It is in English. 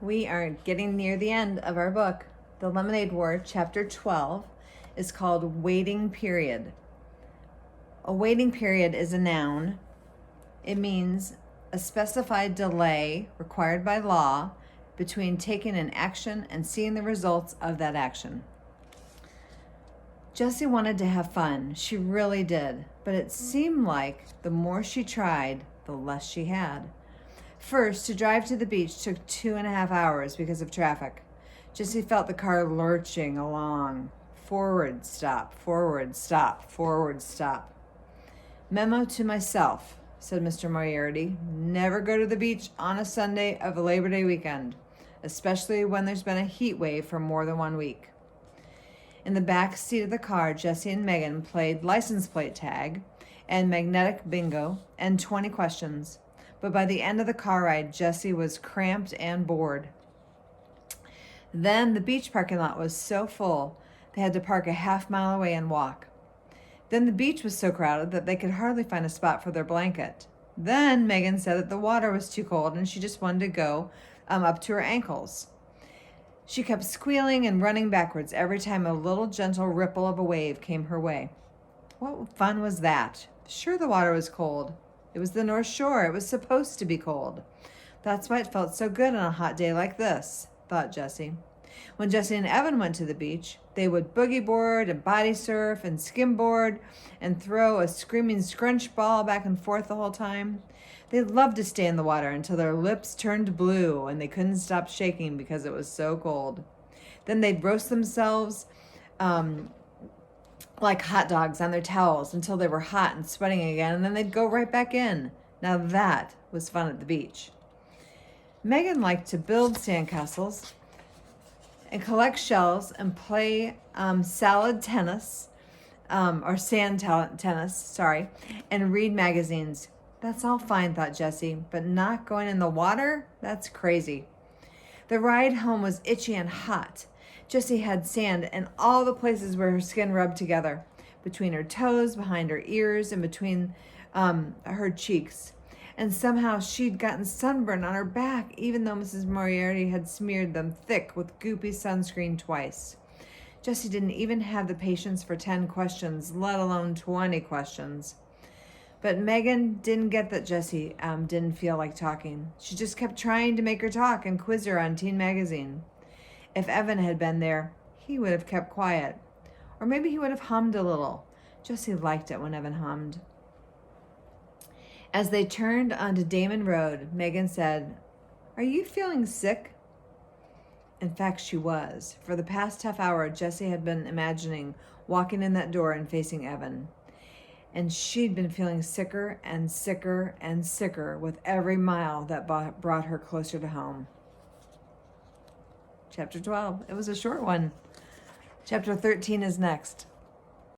We are getting near the end of our book. The Lemonade War, chapter 12, is called Waiting Period. A waiting period is a noun. It means a specified delay required by law between taking an action and seeing the results of that action. Jessie wanted to have fun. She really did. But it seemed like the more she tried, the less she had. First, to drive to the beach took 2.5 hours because of traffic. Jessie felt the car lurching along. Forward, stop, forward, stop, forward, stop. Memo to myself, said Mr. Moriarty. Never go to the beach on a Sunday of a Labor Day weekend, especially when there's been a heat wave for more than 1 week. In the back seat of the car, Jessie and Megan played license plate tag and magnetic bingo and 20 questions. But by the end of the car ride, Jessie was cramped and bored. Then the beach parking lot was so full, they had to park a half-mile away and walk. Then the beach was so crowded that they could hardly find a spot for their blanket. Then Megan said that the water was too cold and she just wanted to go up to her ankles. She kept squealing and running backwards every time a little gentle ripple of a wave came her way. What fun was that? Sure, the water was cold. It was the North Shore. It was supposed to be cold. That's why it felt so good on a hot day like this, thought Jessie. When Jessie and Evan went to the beach, they would boogie board and body surf and skimboard and throw a screaming scrunch ball back and forth the whole time. They loved to stay in the water until their lips turned blue and they couldn't stop shaking because it was so cold. Then they'd roast themselves like hot dogs on their towels until they were hot and sweating again, and then they'd go right back in. Now that was fun at the beach. Megan liked to build sandcastles and collect shells and play salad tennis, or sand tennis, and read magazines. That's all fine, thought Jessie, but not going in the water? That's crazy. The ride home was itchy and hot. Jessie had sand in all the places where her skin rubbed together, between her toes, behind her ears, and between her cheeks. And somehow she'd gotten sunburn on her back, even though Mrs. Moriarty had smeared them thick with goopy sunscreen twice. Jessie didn't even have the patience for 10 questions, let alone 20 questions. But Megan didn't get that Jessie didn't feel like talking. She just kept trying to make her talk and quiz her on Teen Magazine. If Evan had been there, he would have kept quiet. Or maybe he would have hummed a little. Jessie liked it when Evan hummed. As they turned onto Damon Road, Megan said, "Are you feeling sick?" In fact, she was. For the past half hour, Jessie had been imagining walking in that door and facing Evan. And she'd been feeling sicker and sicker and sicker with every mile that brought her closer to home. Chapter 12. It was a short one. Chapter 13 is next.